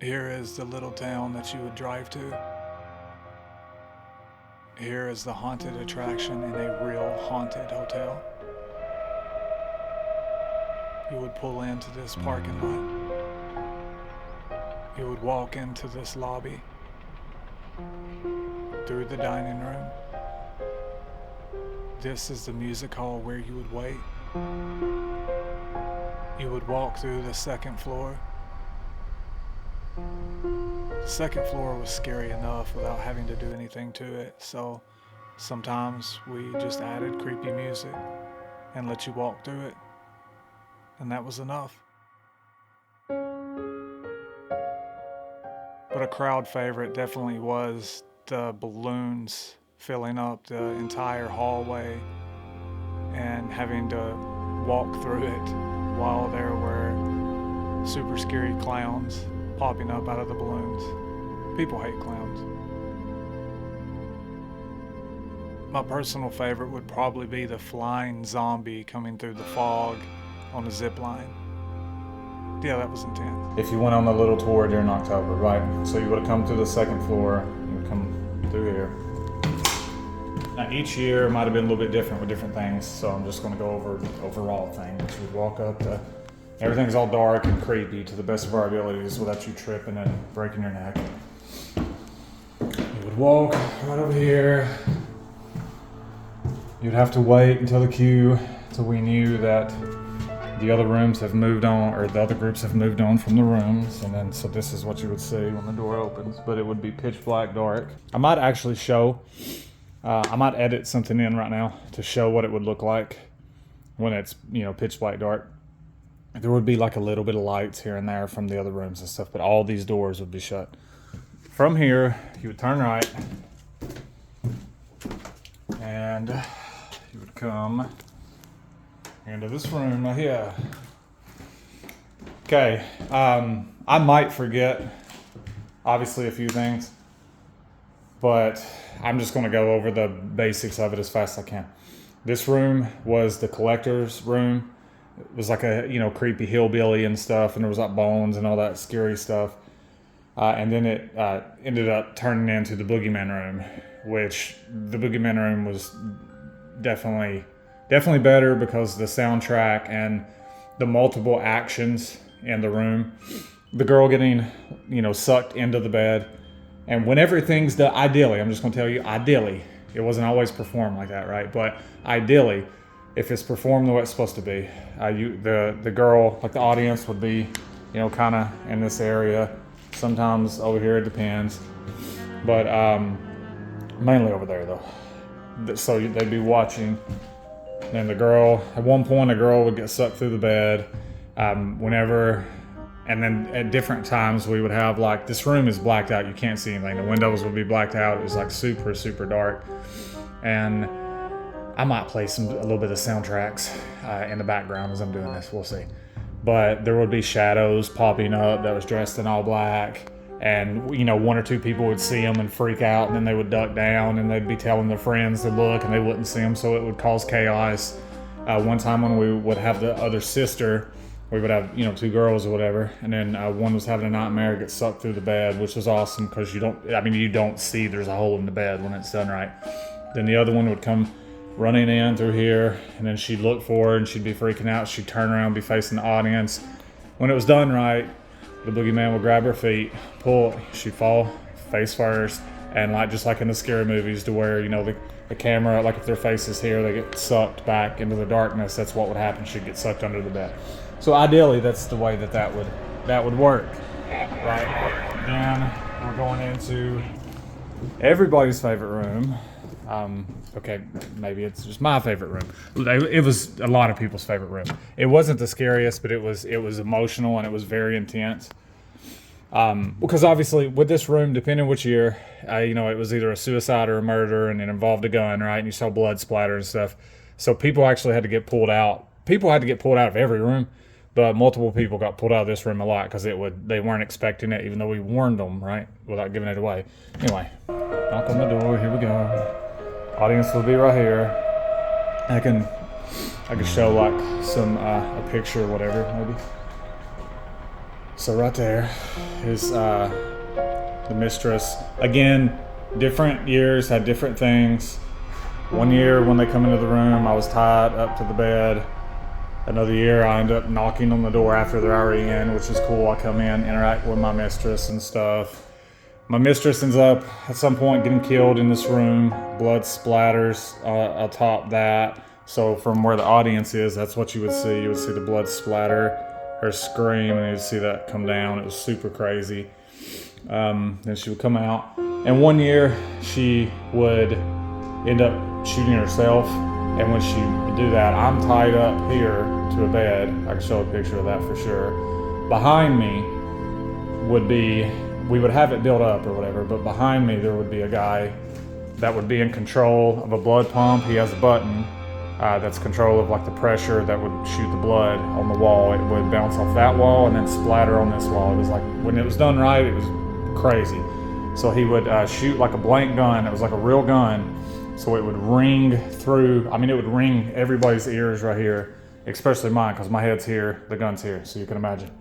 Here is the little town that you would drive to. Here is the haunted attraction in a real haunted hotel. You would pull into this parking lot. You would walk into this lobby, through the dining room. This is the music hall where you would wait. You would walk through the second floor. The second floor was scary enough without having to do anything to it, so sometimes we just added creepy music and let you walk through it, and that was enough. But a crowd favorite definitely was the balloons filling up the entire hallway and having to walk through it while there were super scary clowns popping up out of the balloons. People hate clowns. My personal favorite would probably be the flying zombie coming through the fog on a zip line. Yeah, that was intense. If you went on the little tour during October, right? So you would have come through the second floor, you would come through here. Now each year might have been a little bit different with different things, so I'm just going to go over the overall thing. You would walk up to, everything's all dark and creepy to the best of our abilities without you tripping and breaking your neck. You would walk right over here. You'd have to wait until the queue, till we knew that the other rooms have moved on, or the other groups have moved on from the rooms, and then so this is what you would see when the door opens, but it would be pitch black dark. I might actually show, I might edit something in right now to show what it would look like when it's, pitch black dark. There would be like a little bit of lights here and there from the other rooms and stuff, but all these doors would be shut. From here, you would turn right, and you would come into this room right here. Okay, I might forget, obviously, a few things, but I'm just going to go over the basics of it as fast as I can. This room was the collector's room. It was like a, creepy hillbilly and stuff, and there was like bones and all that scary stuff. And then it ended up turning into the boogeyman room, which the boogeyman room was definitely better because the soundtrack and the multiple actions in the room, the girl getting, sucked into the bed, and when everything's done, ideally, I'm just going to tell you, ideally, it wasn't always performed like that, right? But ideally, if it's performed the way it's supposed to be, the girl, like the audience would be, kind of in this area. Sometimes over here, it depends, but mainly over there though. So they'd be watching. And the girl, at one point, a girl would get sucked through the bed. And then at different times, we would have like, this room is blacked out. You can't see anything. The windows would be blacked out. It was like super, super dark. And I might play a little bit of soundtracks in the background as I'm doing this. We'll see. But there would be shadows popping up that was dressed in all black. And, one or two people would see them and freak out, and then they would duck down, and they'd be telling their friends to look, and they wouldn't see them, so it would cause chaos. One time when we would have the other sister, we would have, two girls or whatever, and then one was having a nightmare, get sucked through the bed, which was awesome, because you don't see there's a hole in the bed when it's done right. Then the other one would come running in through here, and then she'd look for her, and she'd be freaking out. She'd turn around, be facing the audience. When it was done right, the boogeyman would grab her feet, pull, she'd fall face first, and just like in the scary movies, to where, the camera, like if their face is here, they get sucked back into the darkness. That's what would happen. She'd get sucked under the bed. So ideally, that's the way that would work. Right. Then we're going into everybody's favorite room. Okay, maybe it's just my favorite room. It was a lot of people's favorite room. It wasn't the scariest, but it was emotional, and it was very intense. Because obviously with this room, depending which year, it was either a suicide or a murder, and it involved a gun, right? And you saw blood splatter and stuff. So people actually had to get pulled out. People had to get pulled out of every room, but multiple people got pulled out of this room a lot because they weren't expecting it, even though we warned them, right? Without giving it away. Anyway, knock on the door. Here we go. Audience will be right here. I can show like some a picture or whatever maybe. So right there is the mistress. Again, different years had different things. One year when they come into the room, I was tied up to the bed. Another year I end up knocking on the door after they're already in, which is cool. I come in, interact with my mistress and stuff. My mistress ends up at some point getting killed in this room. Blood splatters atop that. So from where the audience is, that's what you would see. You would see the blood splatter, her scream, and you'd see that come down. It was super crazy. Then she would come out. And one year she would end up shooting herself. And when she would do that, I'm tied up here to a bed. I can show a picture of that for sure. Behind me would be, we would have it built up or whatever, but behind me there would be a guy that would be in control of a blood pump. He has a button that's control of like the pressure that would shoot the blood on the wall. It would bounce off that wall and then splatter on this wall. It was like, when it was done right, it was crazy. So he would shoot like a blank gun. It was like a real gun. So it would ring through, I mean, it would ring everybody's ears right here, especially mine, because my head's here, the gun's here, so you can imagine.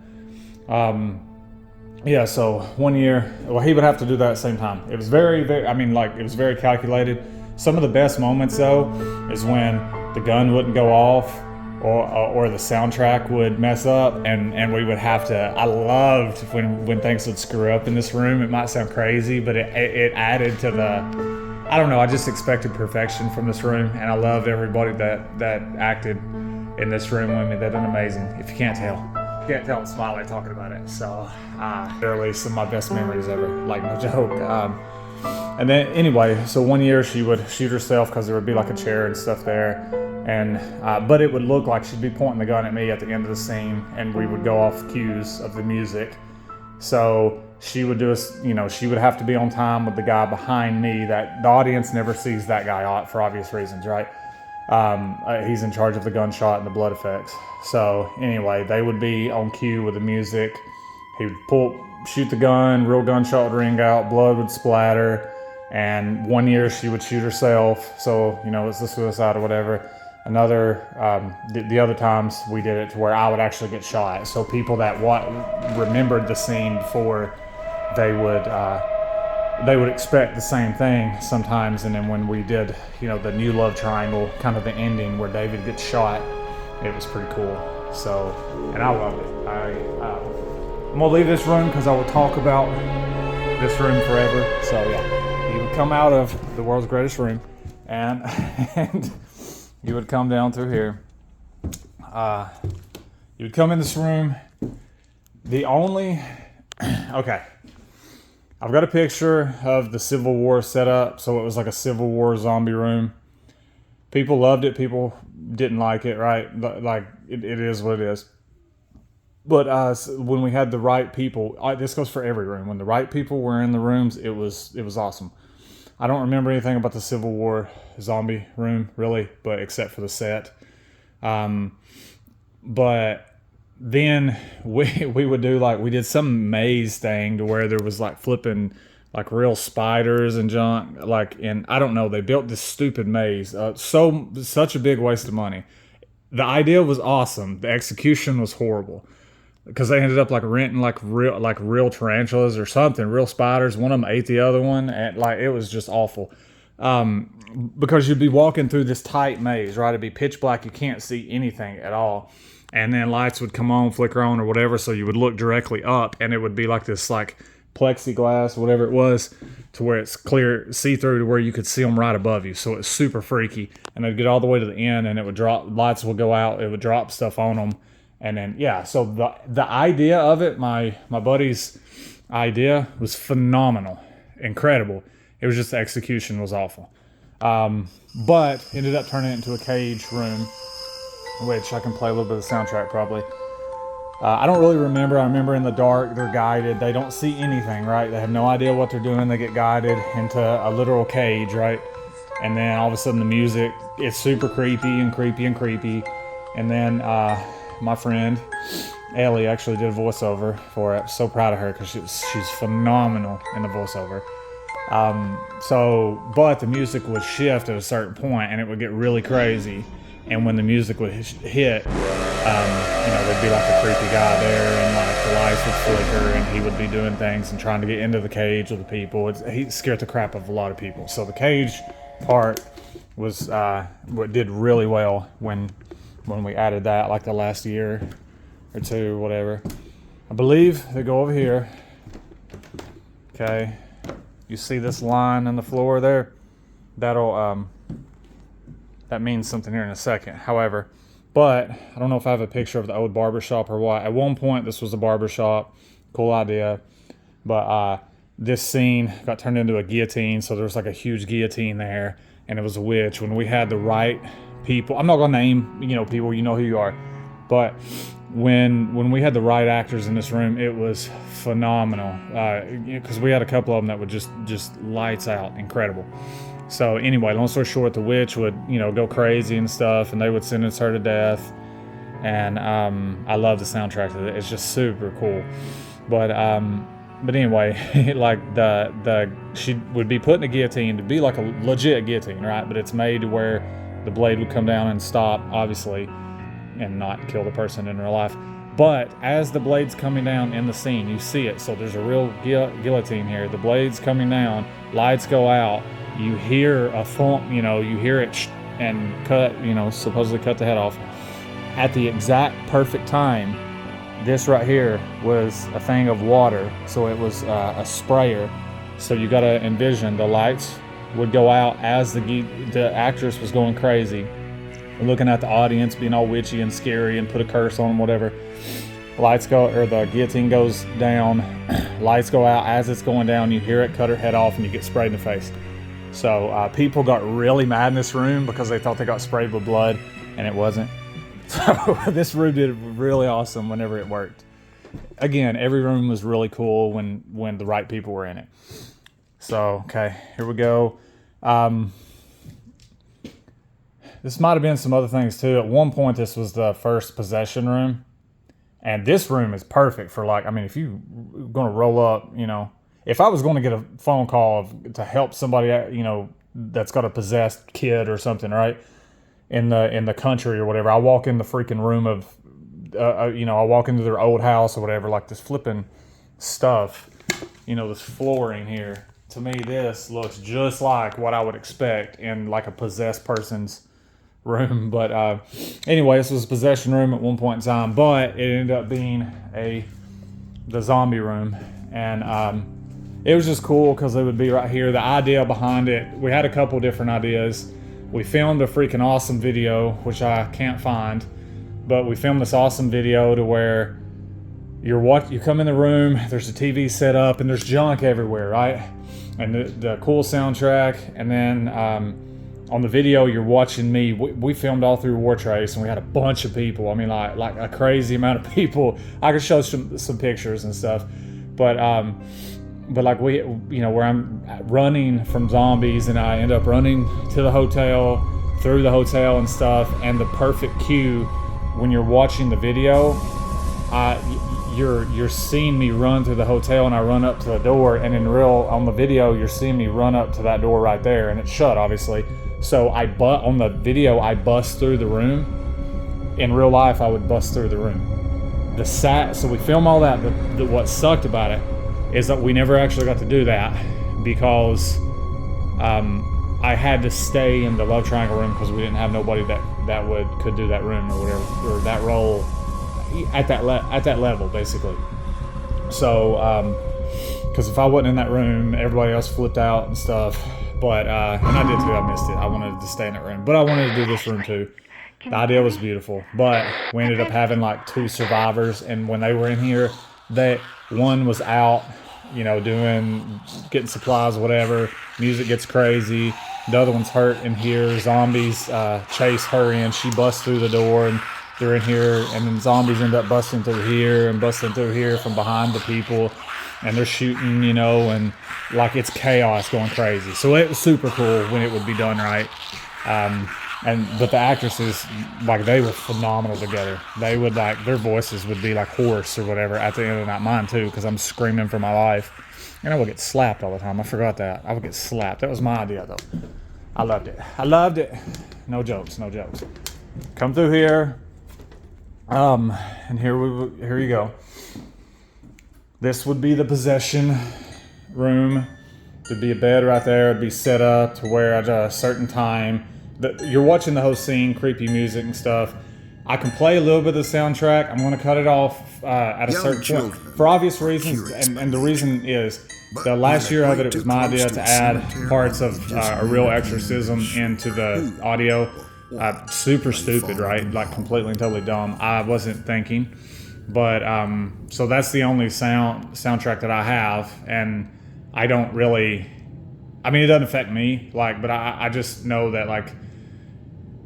Yeah, so one year, well, he would have to do that at the same time. It was very, I mean, like, it was very calculated. Some of the best moments, though, is when the gun wouldn't go off or the soundtrack would mess up, and we would have to, I loved when things would screw up in this room. It might sound crazy, but it added to the, I don't know, I just expected perfection from this room, and I loved everybody that acted in this room with me. They've done amazing, if you can't tell. Can't tell I'm smiling talking about it. So, literally some of my best memories ever, like no joke. And then anyway, so one year she would shoot herself because there would be like a chair and stuff there. And, but it would look like she'd be pointing the gun at me at the end of the scene, and we would go off cues of the music. So she would do us, you know, she would have to be on time with the guy behind me. That the audience never sees that guy out for obvious reasons, right? He's in charge of the gunshot and the blood effects. So anyway, they would be on cue with the music. He would shoot the gun, real gunshot would ring out, blood would splatter. And one year she would shoot herself. So, you know, it's the suicide or whatever. Another, the other times we did it to where I would actually get shot. So people that remembered the scene before, they would expect the same thing sometimes. And then when we did, you know, the new love triangle, kind of the ending where David gets shot, it was pretty cool. So, and I loved it. I'm gonna leave this room because I will talk about this room forever. So yeah, he would come out of the world's greatest room, and you would come down through here. You would come in this room. Okay. I've got a picture of the Civil War setup. So it was like a Civil War zombie room. People loved it. People didn't like it, right? Like, it is what it is. But when we had the right people, this goes for every room. When the right people were in the rooms, it was awesome. I don't remember anything about the Civil War zombie room, really, but except for the set. But then we would do, like, we did some maze thing to where there was like flipping like real spiders and junk, like, and I don't know, they built this stupid maze. Such a big waste of money. The idea was awesome. The execution was horrible. Because they ended up like renting like real tarantulas or something, real spiders. One of them ate the other one, and like it was just awful. Because you'd be walking through this tight maze, right? It'd be pitch black, you can't see anything at all, and then lights would come on, flicker on, or whatever. So you would look directly up, and it would be like this like plexiglass, whatever it was, to where it's clear, see through, to where you could see them right above you. So it's super freaky, and it'd get all the way to the end, and it would drop. Lights would go out. It would drop stuff on them. And then, yeah, so the idea of it, my buddy's idea, was phenomenal, incredible. It was just the execution was awful. But ended up turning it into a cage room, which I can play a little bit of the soundtrack probably. I don't really remember. I remember in the dark, they're guided. They don't see anything, right? They have no idea what they're doing. They get guided into a literal cage, right? And then all of a sudden the music, it's super creepy and creepy and creepy. And then, my friend Ellie actually did a voiceover for it. So proud of her because she's phenomenal in the voiceover. But the music would shift at a certain point and it would get really crazy. And when the music would hit, There'd be like a creepy guy there, and like the lights would flicker, and he would be doing things and trying to get into the cage with the people. He scared the crap of a lot of people. So the cage part was what did really well when we added that, like the last year or two, whatever. I believe they go over here. Okay, you see this line in the floor there? That means something here in a second. However, but I don't know if I have a picture of the old barber shop or what. At one point, this was a barber shop. Cool idea. But this scene got turned into a guillotine, so there was like a huge guillotine there, and it was a witch. When we had the right people, I'm not gonna name people, you know who you are, but when we had the right actors in this room, it was phenomenal. Because we had a couple of them that would just lights out, incredible. So anyway, long story short, the witch would, go crazy and stuff, and they would sentence her to death. And I love the soundtrack of it. It's just super cool. But anyway, like she would be put in a guillotine to be like a legit guillotine, right? But it's made to where the blade would come down and stop, obviously, and not kill the person in real life. But as the blade's coming down in the scene, you see it. So there's a real guillotine here. The blade's coming down, lights go out. You hear a thump, you hear it and cut, supposedly cut the head off. At the exact perfect time, this right here was a thing of water. So it was a sprayer. So you got to envision the lights would go out as the actress was going crazy, looking at the audience, being all witchy and scary and put a curse on them, whatever. Lights go, or the guillotine goes down, lights go out. As it's going down, you hear it cut her head off and you get sprayed in the face. So people got really mad in this room because they thought they got sprayed with blood, and it wasn't. So this room did really awesome whenever it worked. Again, every room was really cool when the right people were in it. So, okay, here we go. This might have been some other things too. At one point, this was the first possession room. And this room is perfect for if you're going to roll up, if I was going to get a phone call to help somebody, that's got a possessed kid or something, right? In the country or whatever, I walk in the freaking room of, I walk into their old house or whatever, like this flipping stuff, this flooring here. To me, this looks just like what I would expect in like a possessed person's room. But anyway, this was a possession room at one point in time, but it ended up being the zombie room. And it was just cool because it would be right here. The idea behind it, we had a couple different ideas. We filmed a freaking awesome video, which I can't find, but we filmed this awesome video to where you come in the room, there's a TV set up, and there's junk everywhere, right? And the cool soundtrack, and then on the video you're watching me. We filmed all through Wartrace, and we had a bunch of people. I mean, like a crazy amount of people. I could show some pictures and stuff, but like where I'm running from zombies, and I end up running to the hotel, through the hotel and stuff, and the perfect cue when you're watching the video, you're seeing me run through the hotel, and I run up to the door, and on the video you're seeing me run up to that door right there, and it's shut, obviously. So on the video I bust through the room. In real life I would bust through the room. So we film all that. What sucked about it is that we never actually got to do that because I had to stay in the love triangle room because we didn't have nobody that could do that room or whatever, or that role at that level, basically. So because if I wasn't in that room, everybody else flipped out and stuff. But and I did too. I missed it. I wanted to stay in that room, but I wanted to do this room too. The idea was beautiful, but we ended up having like 2 survivors, and when they were in here, one was out, getting supplies, whatever. Music gets crazy. The other one's hurt in here. Zombies chase her in. She busts through the door, and they're in here. And then zombies end up busting through here and busting through here from behind the people. And they're shooting, and like it's chaos going crazy. So it was super cool when it would be done right. But the actresses, like, they were phenomenal together. They would, like, their voices would be like hoarse or whatever at the end of that. Mine too, because I'm screaming for my life. And I would get slapped all the time. I forgot that. I would get slapped. That was my idea, though. I loved it. No jokes. Come through here. And here you go. This would be the possession room. There'd be a bed right there. It'd be set up to where at a certain time that you're watching the whole scene, creepy music and stuff. I can play a little bit of the soundtrack. I'm going to cut it off at a certain point for obvious reasons, and the reason is the last year of it was my idea to add parts of a real exorcism into the audio. Super stupid, right? Like completely and totally dumb. I wasn't thinking, but so that's the only soundtrack that I have, and I don't really. I mean, it doesn't affect me, like, but I just know that, like,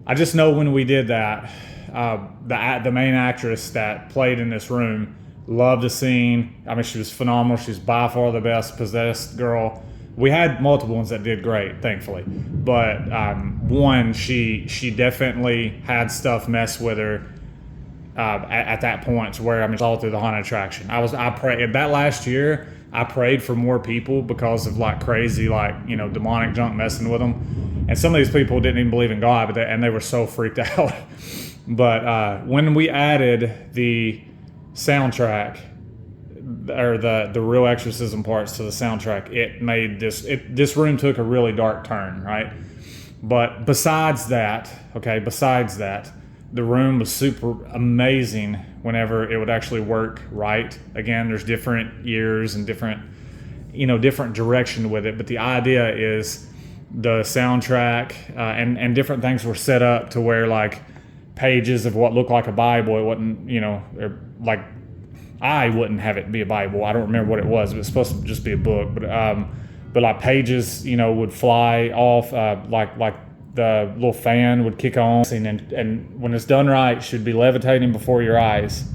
I just know when we did that, the main actress that played in this room loved the scene. I mean, she was phenomenal. She's by far the best possessed girl. We had multiple ones that did great, thankfully, but one, she definitely had stuff mess with her at that point, to where, I mean, it's all through the haunted attraction. I prayed that last year. I prayed for more people because of like crazy, like, you know, demonic junk messing with them. And some of these people didn't even believe in God, but they were so freaked out. But when we added the soundtrack, or the real exorcism parts to the soundtrack, it made this room took a really dark turn, right? But besides that, the room was super amazing whenever it would actually work right. Again, there's different years and different direction with it, but the idea is the soundtrack and different things were set up to where, like, pages of what looked like a Bible, it wasn't, or like, I wouldn't have it be a Bible. I don't remember what it was, but it's supposed to just be a book. But like pages, would fly off, like the little fan would kick on, and when it's done right, she'd be levitating before your eyes,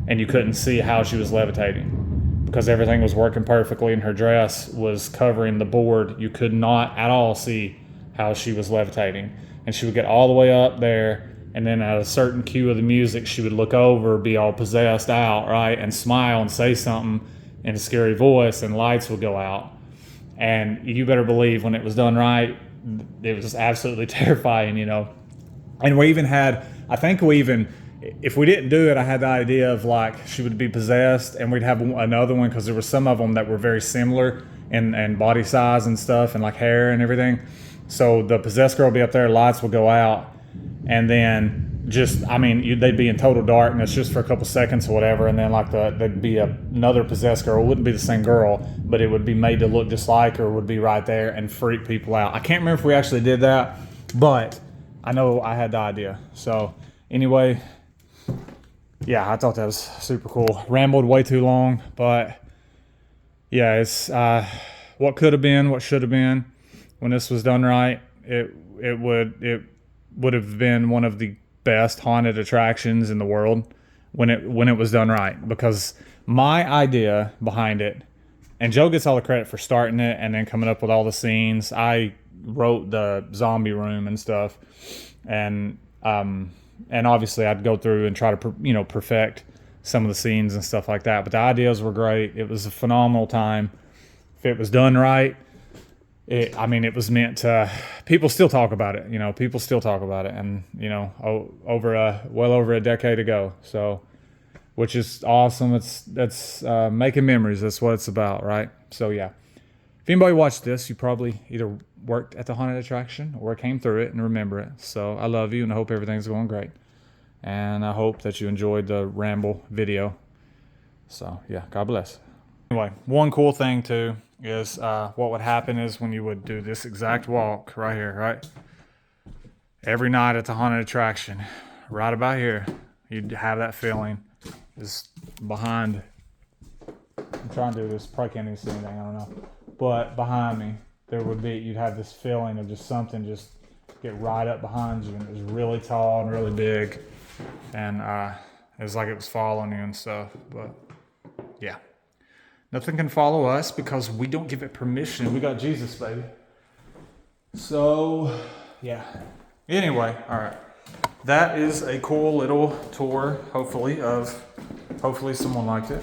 and you couldn't see how she was levitating because everything was working perfectly, and her dress was covering the board. You could not at all see how she was levitating, and she would get all the way up there. And then at a certain cue of the music, she would look over, be all possessed out, right? And smile and say something in a scary voice, and lights would go out. And you better believe when it was done right, it was absolutely terrifying, And we even had, if we didn't do it, I had the idea of, like, she would be possessed and we'd have another one, because there were some of them that were very similar in body size and stuff, and like hair and everything. So the possessed girl would be up there, lights would go out. And then they'd be in total darkness just for a couple seconds or whatever. And then, like, there'd be another possessed girl. It wouldn't be the same girl, but it would be made to look just like her, would be right there and freak people out. I can't remember if we actually did that, but I know I had the idea. So anyway, yeah, I thought that was super cool. Rambled way too long, but yeah, it's what could have been, what should have been. When this was done right, it would have been one of the best haunted attractions in the world when it was done right, because my idea behind it, and Joe gets all the credit for starting it and then coming up with all the scenes. I wrote the zombie room and stuff, and obviously I'd go through and try to perfect some of the scenes and stuff like that, but the ideas were great. It was a phenomenal time. If it was done right, it was meant to. People still talk about it, People still talk about it, and well over a decade ago. So, which is awesome. That's making memories. That's what it's about, right? So yeah. If anybody watched this, you probably either worked at the haunted attraction or came through it and remember it. So I love you, and I hope everything's going great. And I hope that you enjoyed the ramble video. So yeah, God bless. Anyway, one cool thing too is what would happen is when you would do this exact walk right here, right? Every night at the haunted attraction, right about here, you'd have that feeling. Is behind. I'm trying to do this. Probably can't even see anything. I don't know. But behind me, you'd have this feeling of just something just get right up behind you, and it was really tall and really big, and it was like it was following you and stuff. But yeah. Nothing can follow us because we don't give it permission. We got Jesus, baby. So, yeah. Anyway, all right. That is a cool little tour, hopefully someone liked it,